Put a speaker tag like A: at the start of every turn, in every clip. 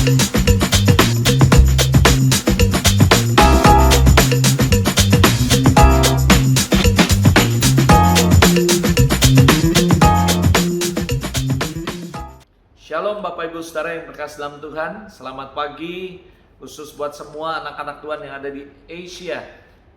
A: Shalom Bapak Ibu Saudara yang berkasih dalam Tuhan. Selamat pagi khusus buat semua anak-anak Tuhan yang ada di Asia.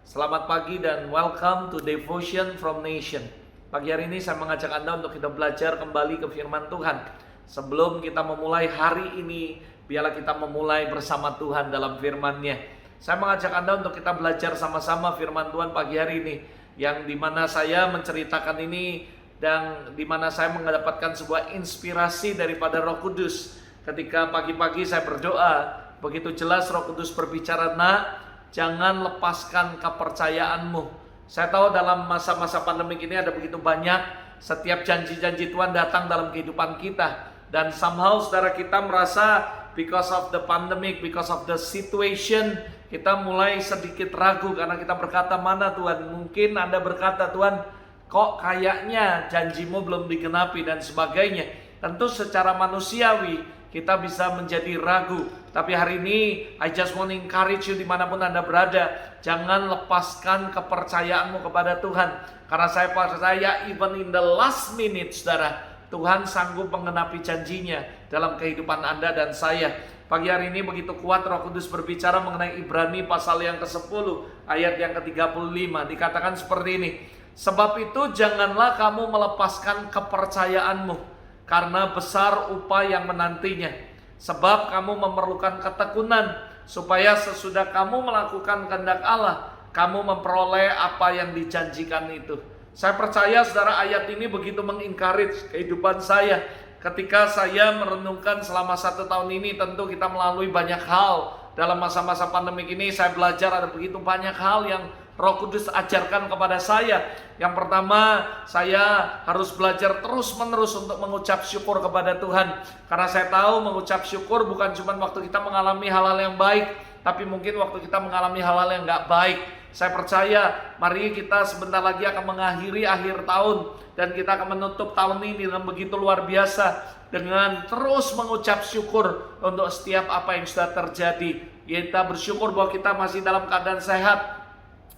A: Selamat pagi dan welcome to Devotion from Nation. Pagi hari ini saya mengajak Anda untuk kita belajar kembali ke firman Tuhan. Sebelum kita memulai hari ini, biarlah kita memulai bersama Tuhan dalam firman-Nya. Saya mengajak Anda untuk kita belajar sama-sama firman Tuhan pagi hari ini, yang dimana saya menceritakan ini dan di mana saya mendapatkan sebuah inspirasi daripada Roh Kudus. Ketika pagi-pagi saya berdoa, begitu jelas Roh Kudus berbicara, "Nak, jangan lepaskan kepercayaanmu." Saya tahu dalam masa-masa pandemi ini ada begitu banyak setiap janji-janji Tuhan datang dalam kehidupan kita, dan somehow saudara kita merasa because of the pandemic, because of the situation, kita mulai sedikit ragu karena kita berkata, "Mana Tuhan?" Mungkin Anda berkata, "Tuhan, kok kayaknya janjimu belum digenapi," dan sebagainya. Tentu secara manusiawi kita bisa menjadi ragu. Tapi hari ini I just want to encourage you dimanapun Anda berada, jangan lepaskan kepercayaanmu kepada Tuhan. Karena saya percaya even in the last minute, saudara, Tuhan sanggup menggenapi janjinya dalam kehidupan Anda dan saya. Pagi hari ini begitu kuat Roh Kudus berbicara mengenai Ibrani pasal yang ke-10 ayat yang ke-35. Dikatakan seperti ini, "Sebab itu janganlah kamu melepaskan kepercayaanmu, karena besar upah yang menantinya. Sebab kamu memerlukan ketekunan, supaya sesudah kamu melakukan kehendak Allah, kamu memperoleh apa yang dijanjikan itu." Saya percaya saudara, ayat ini begitu mengencourage kehidupan saya. Ketika saya merenungkan selama 1 tahun ini, tentu kita melalui banyak hal. Dalam masa-masa pandemik ini saya belajar ada begitu banyak hal yang Roh Kudus ajarkan kepada saya. Yang pertama, saya harus belajar terus-menerus untuk mengucap syukur kepada Tuhan. Karena saya tahu mengucap syukur bukan cuma waktu kita mengalami hal-hal yang baik, tapi mungkin waktu kita mengalami hal-hal yang gak baik. Saya percaya, mari kita sebentar lagi akan mengakhiri akhir tahun, dan kita akan menutup tahun ini dengan begitu luar biasa, dengan terus mengucap syukur untuk setiap apa yang sudah terjadi. Kita bersyukur bahwa kita masih dalam keadaan sehat.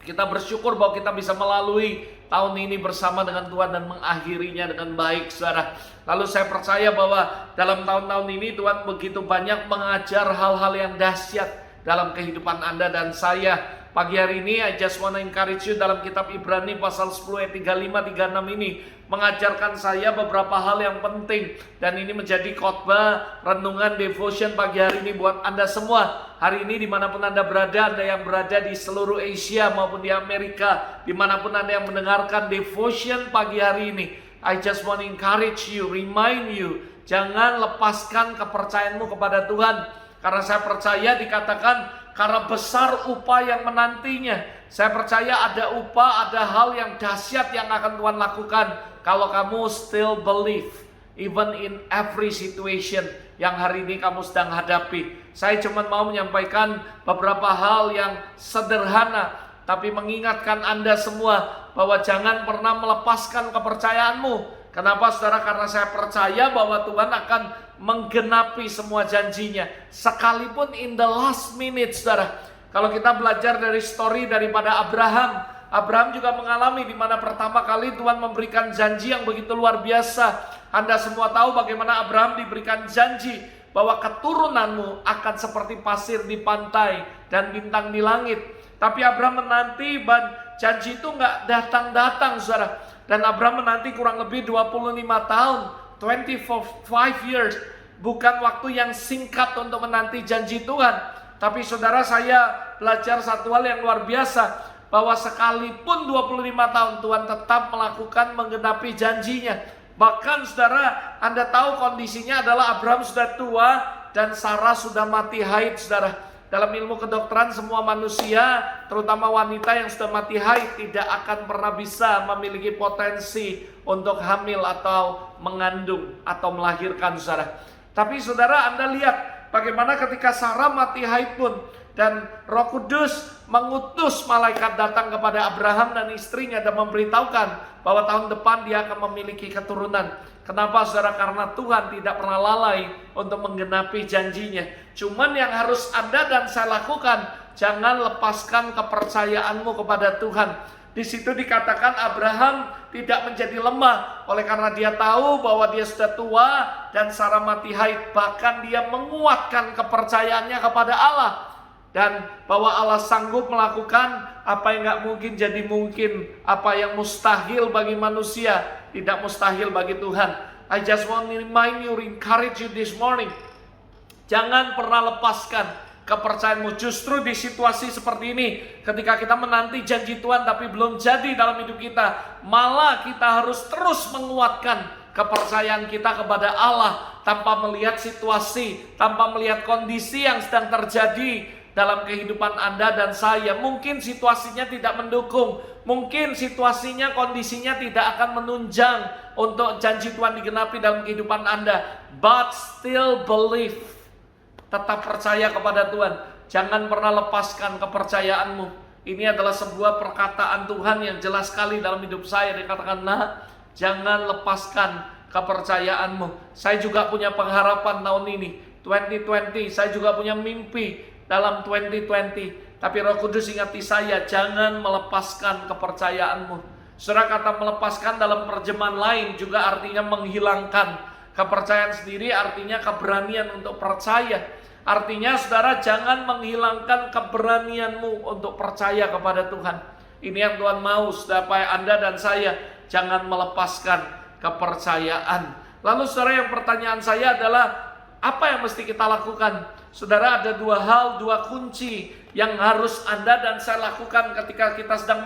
A: Kita bersyukur bahwa kita bisa melalui tahun ini bersama dengan Tuhan dan mengakhirinya dengan baik, saudara. Lalu saya percaya bahwa dalam tahun-tahun ini Tuhan begitu banyak mengajar hal-hal yang dahsyat dalam kehidupan Anda dan saya. Pagi hari ini I just want to encourage you dalam kitab Ibrani pasal 10 ayat 35-36 ini mengajarkan saya beberapa hal yang penting, dan ini menjadi khotbah renungan devotion pagi hari ini buat Anda semua. Hari ini dimanapun Anda berada, Anda yang berada di seluruh Asia maupun di Amerika, dimanapun Anda yang mendengarkan devotion pagi hari ini, I just want to encourage you, remind you, jangan lepaskan kepercayaanmu kepada Tuhan. Karena saya percaya dikatakan, karena besar upah yang menantinya. Saya percaya ada upah, ada hal yang dahsyat yang akan Tuhan lakukan kalau kamu still believe, even in every situation yang hari ini kamu sedang hadapi. Saya cuma mau menyampaikan beberapa hal yang sederhana, tapi mengingatkan Anda semua bahwa jangan pernah melepaskan kepercayaanmu. Kenapa saudara? Karena saya percaya bahwa Tuhan akan menggenapi semua janjinya, sekalipun in the last minute, saudara. Kalau kita belajar dari story daripada Abraham juga mengalami di mana pertama kali Tuhan memberikan janji yang begitu luar biasa. Anda semua tahu bagaimana Abraham diberikan janji bahwa keturunanmu akan seperti pasir di pantai dan bintang di langit. Tapi Abraham menanti dan janji itu nggak datang-datang, saudara. Dan Abraham menanti kurang lebih 25 tahun, 25 years. Bukan waktu yang singkat untuk menanti janji Tuhan. Tapi saudara, saya belajar satu hal yang luar biasa, bahwa sekalipun 25 tahun Tuhan tetap melakukan menggenapi janjinya. Bahkan saudara, Anda tahu kondisinya adalah Abraham sudah tua dan Sarah sudah mati haid, saudara. Dalam ilmu kedokteran, semua manusia, terutama wanita yang sudah mati haid, tidak akan pernah bisa memiliki potensi untuk hamil atau mengandung atau melahirkan, saudara. Tapi saudara, Anda lihat bagaimana ketika Sarah mati haid pun, dan Roh Kudus mengutus malaikat datang kepada Abraham dan istrinya dan memberitahukan bahwa tahun depan dia akan memiliki keturunan. Kenapa saudara? Karena Tuhan tidak pernah lalai untuk menggenapi janjinya. Cuman yang harus Anda dan saya lakukan, jangan lepaskan kepercayaanmu kepada Tuhan. Di situ dikatakan Abraham tidak menjadi lemah oleh karena dia tahu bahwa dia sudah tua dan Sarah mati haid. Bahkan dia menguatkan kepercayaannya kepada Allah dan bahwa Allah sanggup melakukan apa yang nggak mungkin jadi mungkin, apa yang mustahil bagi manusia tidak mustahil bagi Tuhan. I just want to remind you, encourage you this morning. Jangan pernah lepaskan kepercayaanmu. Justru di situasi seperti ini, ketika kita menanti janji Tuhan tapi belum jadi dalam hidup kita, malah kita harus terus menguatkan kepercayaan kita kepada Allah tanpa melihat situasi, tanpa melihat kondisi yang sedang terjadi dalam kehidupan Anda dan saya. Mungkin situasinya tidak mendukung, mungkin situasinya, kondisinya tidak akan menunjang untuk janji Tuhan digenapi dalam kehidupan Anda, but still believe. Tetap percaya kepada Tuhan. Jangan pernah lepaskan kepercayaanmu. Ini adalah sebuah perkataan Tuhan yang jelas sekali dalam hidup saya. Dikatakan, nah, jangan lepaskan kepercayaanmu. Saya juga punya pengharapan tahun ini, 2020. Saya juga punya mimpi dalam 2020. Tapi Roh Kudus ingati saya, jangan melepaskan kepercayaanmu. Saudara, kata melepaskan dalam terjemahan lain juga artinya menghilangkan. Kepercayaan sendiri artinya keberanian untuk percaya. Artinya saudara, jangan menghilangkan keberanianmu untuk percaya kepada Tuhan. Ini yang Tuhan mau supaya Anda dan saya jangan melepaskan kepercayaan. Lalu saudara, yang pertanyaan saya adalah, apa yang mesti kita lakukan? Saudara, ada dua hal, dua kunci yang harus Anda dan saya lakukan ketika kita sedang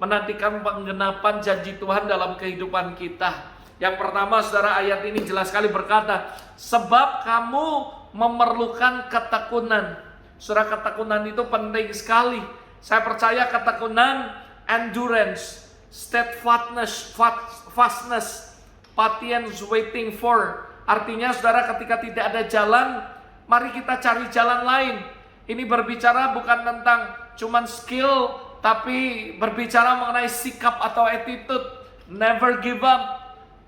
A: menantikan penggenapan janji Tuhan dalam kehidupan kita. Yang pertama, saudara, ayat ini jelas sekali berkata, sebab kamu memerlukan ketekunan. Saudara, ketekunan itu penting sekali. Saya percaya ketekunan, endurance, steadfastness, patience waiting for. Artinya saudara, ketika tidak ada jalan, mari kita cari jalan lain. Ini berbicara bukan tentang cuman skill, tapi berbicara mengenai sikap atau attitude. Never give up.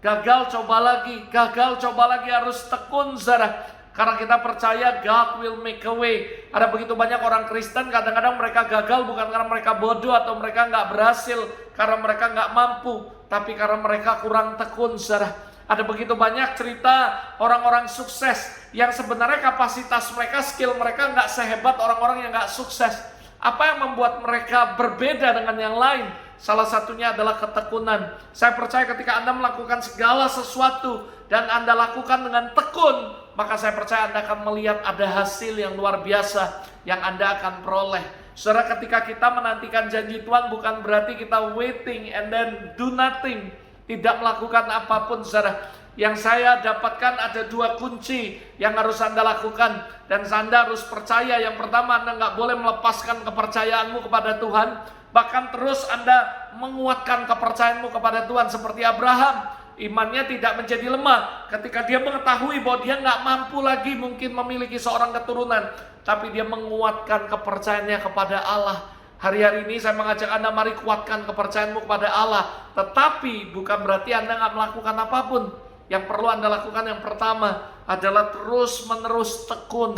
A: Gagal coba lagi, harus tekun saudara. Karena kita percaya God will make a way. Ada begitu banyak orang Kristen, kadang-kadang mereka gagal bukan karena mereka bodoh atau mereka nggak berhasil, karena mereka nggak mampu, tapi karena mereka kurang tekun saudara. Ada begitu banyak cerita orang-orang sukses yang sebenarnya kapasitas mereka, skill mereka nggak sehebat orang-orang yang nggak sukses. Apa yang membuat mereka berbeda dengan yang lain? Salah satunya adalah ketekunan. Saya percaya ketika Anda melakukan segala sesuatu dan Anda lakukan dengan tekun, maka saya percaya Anda akan melihat ada hasil yang luar biasa yang Anda akan peroleh. Saudara, ketika kita menantikan janji Tuhan bukan berarti kita waiting and then do nothing, tidak melakukan apapun saudara. Yang saya dapatkan ada dua kunci yang harus Anda lakukan dan Anda harus percaya. Yang pertama, Anda nggak boleh melepaskan kepercayaanmu kepada Tuhan, bahkan terus Anda menguatkan kepercayaanmu kepada Tuhan seperti Abraham. Imannya tidak menjadi lemah ketika dia mengetahui bahwa dia nggak mampu lagi mungkin memiliki seorang keturunan, tapi dia menguatkan kepercayaannya kepada Allah. Hari-hari ini saya mengajak Anda, mari kuatkan kepercayaanmu kepada Allah. Tetapi bukan berarti Anda nggak melakukan apapun. Yang perlu Anda lakukan yang pertama adalah terus-menerus tekun.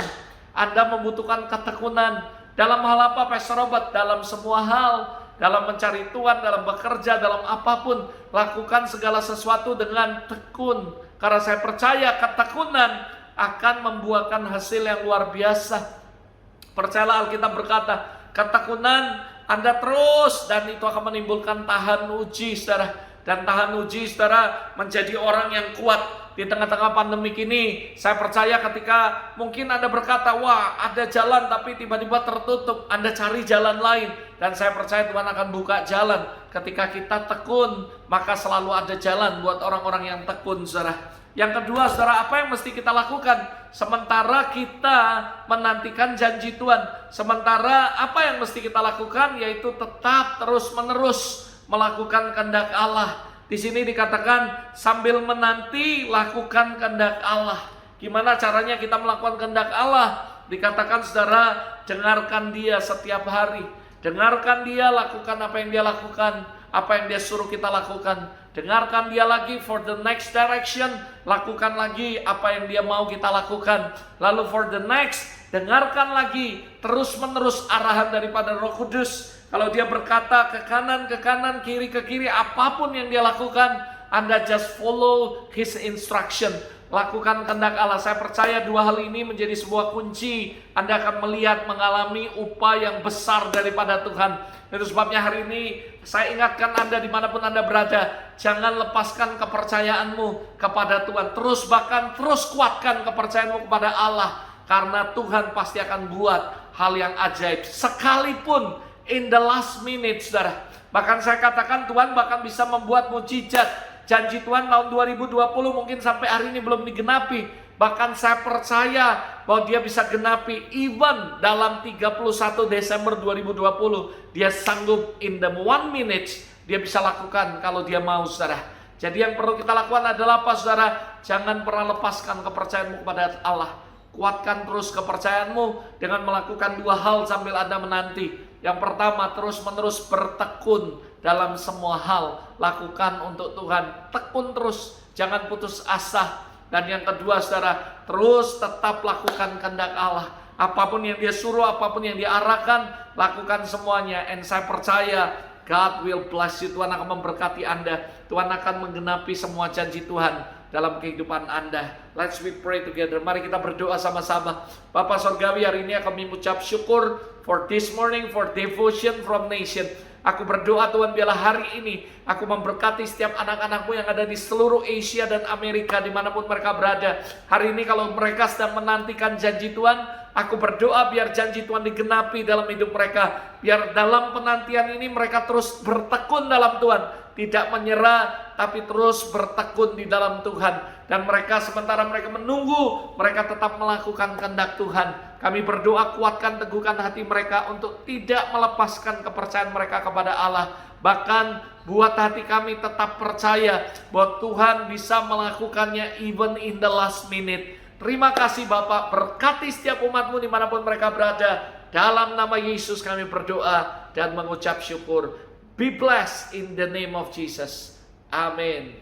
A: Anda membutuhkan ketekunan. Dalam hal apa, Pastor Robert? Dalam semua hal. Dalam mencari Tuhan, dalam bekerja, dalam apapun. Lakukan segala sesuatu dengan tekun. Karena saya percaya ketekunan akan membuahkan hasil yang luar biasa. Percayalah, Alkitab berkata, ketekunan Anda terus, dan itu akan menimbulkan tahan uji saudara. Dan tahan uji saudara menjadi orang yang kuat di tengah-tengah pandemi ini. Saya percaya ketika mungkin Anda berkata, wah ada jalan tapi tiba-tiba tertutup, Anda cari jalan lain. Dan saya percaya Tuhan akan buka jalan. Ketika kita tekun, maka selalu ada jalan buat orang-orang yang tekun saudara. Yang kedua saudara, apa yang mesti kita lakukan? Sementara kita menantikan janji Tuhan, sementara apa yang mesti kita lakukan? Yaitu tetap terus-menerus melakukan kehendak Allah. Di sini dikatakan sambil menanti lakukan kehendak Allah. Gimana caranya kita melakukan kehendak Allah? Dikatakan saudara, dengarkan Dia setiap hari. Dengarkan Dia, lakukan apa yang Dia lakukan. apa yang dia suruh kita lakukan. Dengarkan dia lagi for the next direction, lakukan lagi apa yang dia mau kita lakukan. Lalu for the next, dengarkan lagi terus-menerus arahan daripada Roh Kudus. Kalau dia berkata ke kanan, kiri ke kiri, apapun yang dia lakukan, Anda just follow his instruction. Lakukan kehendak Allah. Saya percaya dua hal ini menjadi sebuah kunci. Anda akan melihat, mengalami upah yang besar daripada Tuhan. Itu sebabnya hari ini saya ingatkan Anda dimanapun Anda berada, jangan lepaskan kepercayaanmu kepada Tuhan. Terus kuatkan kepercayaanmu kepada Allah. Karena Tuhan pasti akan buat hal yang ajaib. Sekalipun in the last minute, saudara. Bahkan saya katakan Tuhan bahkan bisa membuat mukjizat. Janji Tuhan tahun 2020 mungkin sampai hari ini belum digenapi. Bahkan saya percaya bahwa dia bisa genapi even dalam 31 Desember 2020. Dia sanggup in the 1 minute. Dia bisa lakukan kalau dia mau, saudara. Jadi yang perlu kita lakukan adalah apa, saudara? Jangan pernah lepaskan kepercayaanmu kepada Allah. Kuatkan terus kepercayaanmu dengan melakukan dua hal sambil Anda menanti. Yang pertama, terus-menerus bertekun dalam semua hal. Lakukan untuk Tuhan. Tekun terus, jangan putus asa. Dan yang kedua, saudara, terus tetap lakukan kehendak Allah. Apapun yang dia suruh, apapun yang dia arahkan, lakukan semuanya. And saya percaya God will bless you. Tuhan akan memberkati Anda. Tuhan akan menggenapi semua janji Tuhan dalam kehidupan Anda. Let's we pray together. Mari kita berdoa sama-sama. Bapa Sorgawi, hari ini kami mengucap syukur for this morning, for devotion from nation. Aku berdoa Tuhan, biarlah hari ini aku memberkati setiap anak-anakmu yang ada di seluruh Asia dan Amerika dimanapun mereka berada. Hari ini kalau mereka sedang menantikan janji Tuhan, aku berdoa biar janji Tuhan digenapi dalam hidup mereka. Biar dalam penantian ini mereka terus bertekun dalam Tuhan. Tidak menyerah, tapi terus bertekun di dalam Tuhan. Dan mereka sementara mereka menunggu, mereka tetap melakukan kehendak Tuhan. Kami berdoa kuatkan, teguhkan hati mereka untuk tidak melepaskan kepercayaan mereka kepada Allah. Bahkan buat hati kami tetap percaya bahwa Tuhan bisa melakukannya even in the last minute. Terima kasih Bapak, berkati setiap umatmu dimanapun mereka berada. Dalam nama Yesus kami berdoa dan mengucap syukur. Be blessed in the name of Jesus. Amin.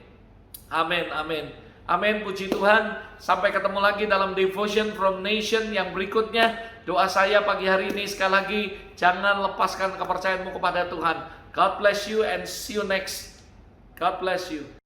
A: Amin, amin. Amin, puji Tuhan. Sampai ketemu lagi dalam Devotion from Nation yang berikutnya. Doa saya pagi hari ini sekali lagi, jangan lepaskan kepercayaanmu kepada Tuhan. God bless you and see you next. God bless you.